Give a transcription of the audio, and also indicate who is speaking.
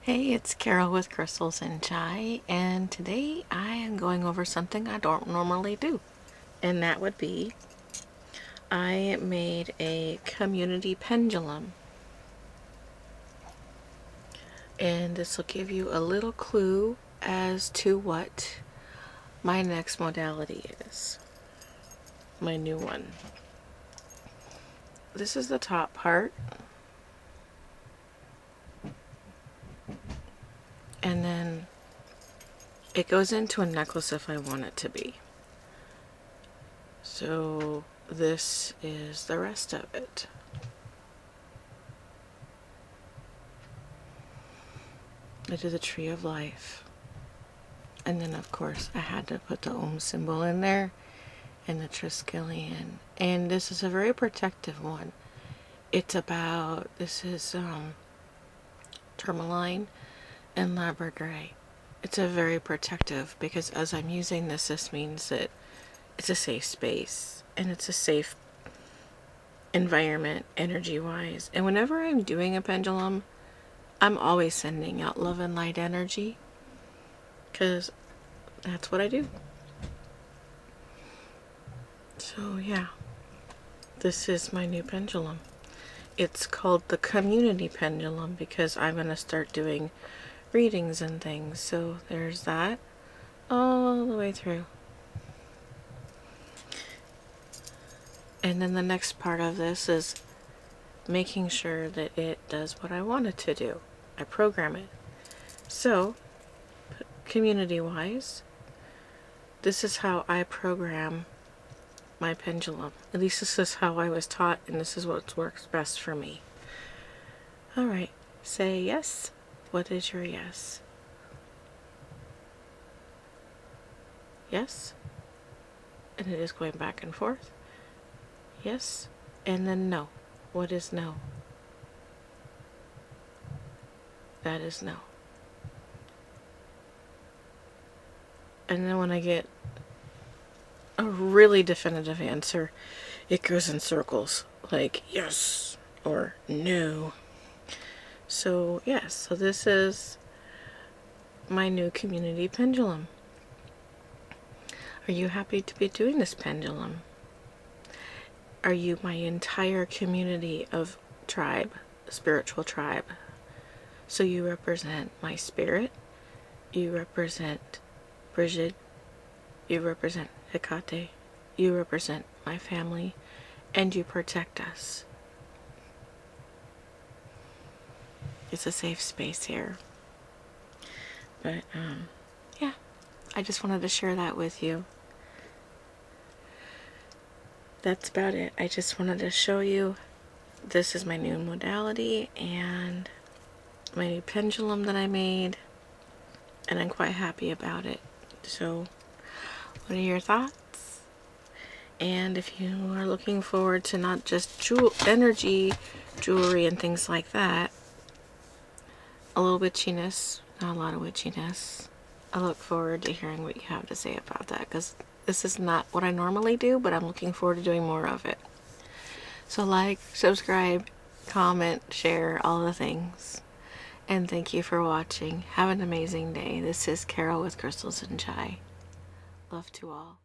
Speaker 1: Hey, it's Carol with Crystals and Chai, and today I am going over something I don't normally do, and that would be I made a community pendulum, and this will give you a little clue as to what my next modality is, my new one. This is the top part, and then it goes into a necklace if I want it to be. So this is the rest of it. I do the tree of life. And then of course I had to put the Om symbol in there and the Triskelion. And this is a very protective one. It's about, this is tourmaline and labradorite. It's a very protective, because as I'm using this, this means that it's a safe space and it's a safe environment energy wise. And whenever I'm doing a pendulum, I'm always sending out love and light energy, because that's what I do. So yeah, this is my new pendulum. It's called the community pendulum because I'm going to start doing readings and things. So there's that all the way through. And then the next part of this is making sure that it does what I want it to do. I program it. So community-wise, this is how I program my pendulum. At least this is how I was taught, and this is what works best for me. Alright, say yes. What is your yes? Yes. And it is going back and forth. Yes. And then no. What is no? That is no. And then when I get a really definitive answer, it goes in circles, like yes or no. So yes, so this is my new community pendulum. Are you happy to be doing this pendulum? Are you my entire community of tribe, spiritual tribe? So you represent my spirit, you represent Bridget, you represent Hecate, you represent my family, and you protect us. It's a safe space here. But yeah, I just wanted to share that with you. That's about it. I just wanted to show you this is my new modality and my new pendulum that I made, and I'm quite happy about it. So what are your thoughts? And if you are looking forward to not just energy jewelry and things like that, a little witchiness, not a lot of witchiness, I look forward to hearing what you have to say about that, because this is not what I normally do, but I'm looking forward to doing more of it. So like, subscribe, comment, share, all the things. And thank you for watching. Have an amazing day. This is Carol with Crystals and Chai. Love to all.